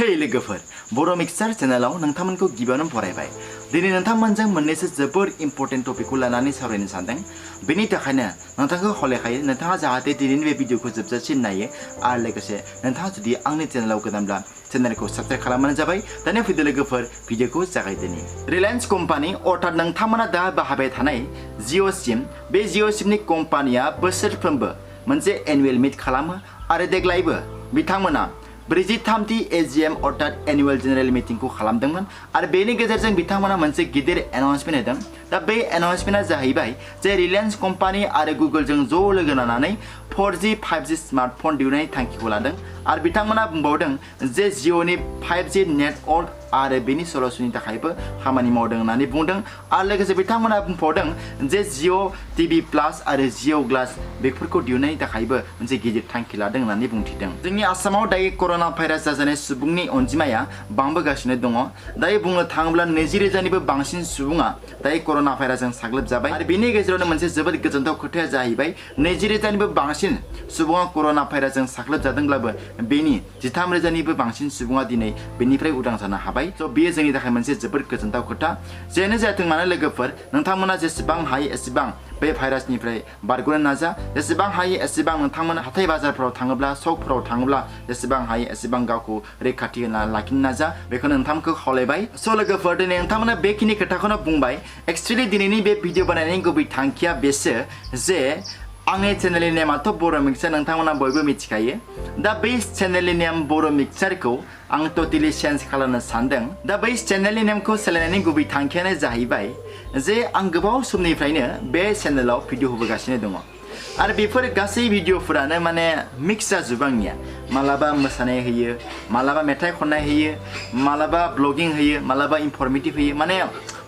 Hey लोगोफोर बर' mixture चेनेलाव नोंथांमोनखौ गिबियावनो बरायबाय। दिनै नोंथांमोनजों मोननैसो जोबोर इम्पोर्टेन्ट टपिकखौ लानानै सावरायनो सानदों। बेनि थाखायनो नोंथांखौ खावलायखायो नोंथाङा जाहाथे दिनैनि बे भिडिअखौ जोबजासिम नायो आरो लोगोसे नोंथाङा जुदि आंनि चेनेलाव गोदानब्ला चेनेलखौ साबस्क्राइब खालामबानो जाबाय। दानिया फैदो लोगोफोर भिडिअखौ जागायदिनि। रिलायन्स कम्पानि अर्थात नोंथांमोना दा बाहायबाय थानाय जिअ सिम बे जिअ सिमनि कम्पानिया बोसोरफ्रोमबो मोनसे एनुवेल मिट खालामो आरो देग्लायबो बिथांमोना 43थि एजिएम अर्थात एनुअल जेनेरेल मिटिंखौ खालामदोंमोन आरो बेनि गेजेरजों बिथांमोना मोनसे गिदिर एनाउन्समेन्ट होदों। दा बे एनाउन्समेन्टआ जाहैबाय जे रिलायन्स कम्पानि आरो गुगलजों ज' लोगो नांनानै 4G 5G स्मार्टफन दिहुननायनि थांखिखौ लादों आरो बिथांमोना बुंबावदों जे जिअनि 5G नेटवर्क आरो बेनि सल्युशननि थाखायबो खामानि मावदों होननानै बुंदों आरो लोगोसे बिथांमोना बुंबावदों जे जिअ टिभि प्लास आरो जिअ ग्लास बेफोरखौ दिहुननायनि थाखायबो मोनसे गिदिर थांखि लादों होननानै बुंथिदों। जोंनि आसामाव दायो कर'ना भाइरास जाजानाय सुबुंनि अनजिमाया बांबोगासिनो दङ। दायो बुंनो थाङोब्ला 20,000निबो बांसिन सुबुङा दायो कर'ना भाइरासजों साग्लोबजाबाय आरो बेनि गेजेरावनो मोनसे जोबोद गोजोनथाव खोथाया जाहैबाय 20,000निबो बांसिन सुबुङा कर'ना भाइरासजों साग्लोबजादोंब्लाबो बेनि 13,000निबो बांसिन सुबुङा दिनै बेनिफ्राय उदां जानो हाबाय। So बेयो जोंनि थाखाय मोनसे जोबोद गोजोनथाव खोथा। जेनो जाथों मानो लोगोफोर नोंथांमोना जेसेबां हायो एसेबां बे भाइरासनिफ्राय बारग'नो नाजा। जेसेबां हायो एसेबां नोंथांमोना हाथाय बाजारफोराव थाङोब्ला सकफोराव थाङोब्ला जेसेबां हायो एसेबां गावखौ रैखाथि होना लाखिनो नाजा। बेखौ नोंथांमोनखौ खावलायबाय। स' लोगोफोर दिनै नोंथांमोना बेखिनि खोथाखौनो बुंबाय। एक्चुअली दिनैनि बे भिडिअ बानायनायनि गुबै थांखिया बेसो जे आंनि चेनेलनि नेमाथ' बर' मिक्सचार नोंथांमोना बयबो मिथिखायो। दा बै चेनेलनि नेम बर' मिक्सचारखौ आं टटेलि चेन्ज खालामनो सानदों। दा बै चेनेलनि नेमखौ सोलायनायनि गुबै थांखियानो जाहैबाय जे आं गोबाव समनिफ्रायनो बे चेनेलाव भिडिअ होबोगासिनो दङ आरो बेफोर गासै भिडिअफोरानो माने मिक्स जाजोबो आंनिया। मालाबा मोसानाय होयो, मालाबा मेथाइ खननाय होयो, मालाबा ब्लगिं होयो, मालाबा इनफरमेटिभ होयो, माने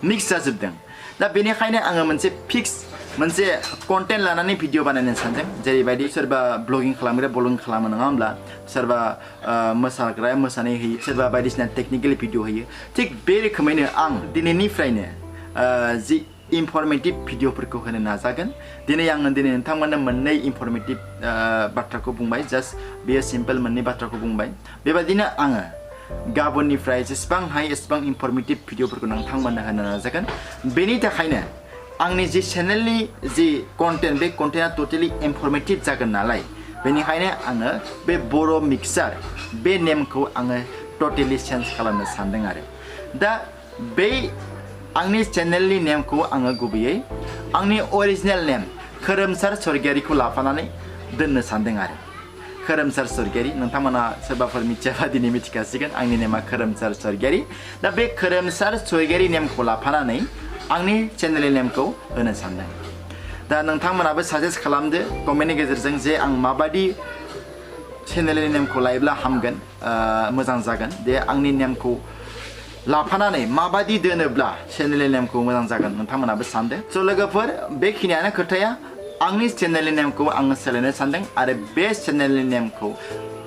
मिक्स जाजोबदों। दा बेनिखायनो आङो मोनसे फिक्स मोनसे कन्टेन्ट लानानै भिडिअ बानायनो सानदों। जेरैबायदि सोरबा ब्लगिं खालामग्राया ब्लगिं खालामो नङा होमब्ला, सोरबा मोसाग्राया मोसानाय होयो, सोरबा बायदिसिना टेक्निकेल भिडिअ होयो। थिग बे रोखोमैनो आं दिनैनिफ्रायनो जि इनफरमेटिभ भिडिअफोरखौ होनो नाजागोन। दिनै नोंथांमोननो मोननै इनफरमेटिभ बाथ्राखौ बुंबाय। जास्ट बेयो सिम्पल मोननै बाथ्राखौ बुंबाय। बेबायदिनो आङो गाबोननिफ्राय जेसेबां हायो एसेबां इनफरमेटिभ भिडिअफोरखौ नोंथांमोननो होनो नाजागोन। बेनि थाखायनो आंनि जि चेनेलनि जि कन्टेन्ट बे कन्टेन्टआ टटेलि इनफरमेटिभ जागोन नालाय बेनिखायनो आङो बे बर' मिक्सचार बे नेमखौ आङो टटेलि चेन्ज खालामनो सानदों आरो दा बे आंनि चेनेलनि नेमखौ आङो गुबैयै आंनि अरिजिनेल नेम खोरोमसार स्वर्गियारिखौ लाफानानै दोननो सानदों आरो खोरोमसार स्वर्गियारि नोंथांमोना सोरबाफोर मिथियाबा दिनै मिथिखासिगोन आंनि नेमा खोरोमसार स्वर्गियारि। दा बे खोरोमसार स्वर्गियारि नेमखौ लाफानानै आंनि चेनेलनि नेमखौ होनो सानदों। दा नोंथांमोनाबो साजेस्ट खालामदो कमेन्टनि गेजेरजों जे आं माबायदि चेनेलनि नेमखौ लायोब्ला हामगोन, मोजां जागोन। दे आंनि नेमखौ लाफानानै माबायदि दोनोब्ला चेनेलनि नेमखौ मोजां जागोन नोंथांमोनाबो सानदो। स' लोगोफोर बेखिनियानो खोथाया। आंनि चेनेलनि नेमखौ आङो सोलायनो सानदों आरो बे चेनेलनि नेमखौ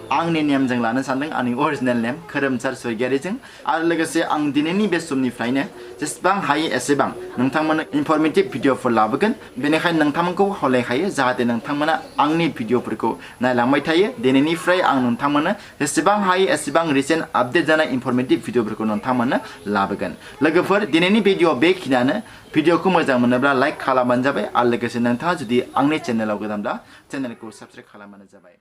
आंनि नेमजों लानो सानदों, आंनि अरिजिनेल नेम खोरोमसार स्वर्गियारिजों। आरो लोगोसे आं दिनैनि बे समनिफ्रायनो जेसेबां हायो एसेबां नोंथांमोननो इनफरमेटिभ भिडिअफोर लाबोगोन। बेनिखायनो नोंथांमोनखौ खावलायखायो जाहाथे नोंथांमोना आंनि भिडिअफोरखौ नायलांबाय थायो। दिनैनिफ्राय आं नोंथांमोननो जेसेबां हायो एसेबां रिसेन्ट आपडेट जानाय इनफरमेटिभ भिडिअफोरखौ नोंथांमोननो लाबोगोन। लोगोफोर दिनैनि भिडिअ बेखिनियानो। भिडिअखौ मोजां मोनोब्ला लाइक खालामबानो जाबाय आरो लोगोसे नोंथाङा जुदि आंनि चेनेलाव गोदानब्ला चेनेलखौ साबस्क्राइब खालामबानो जाबाय।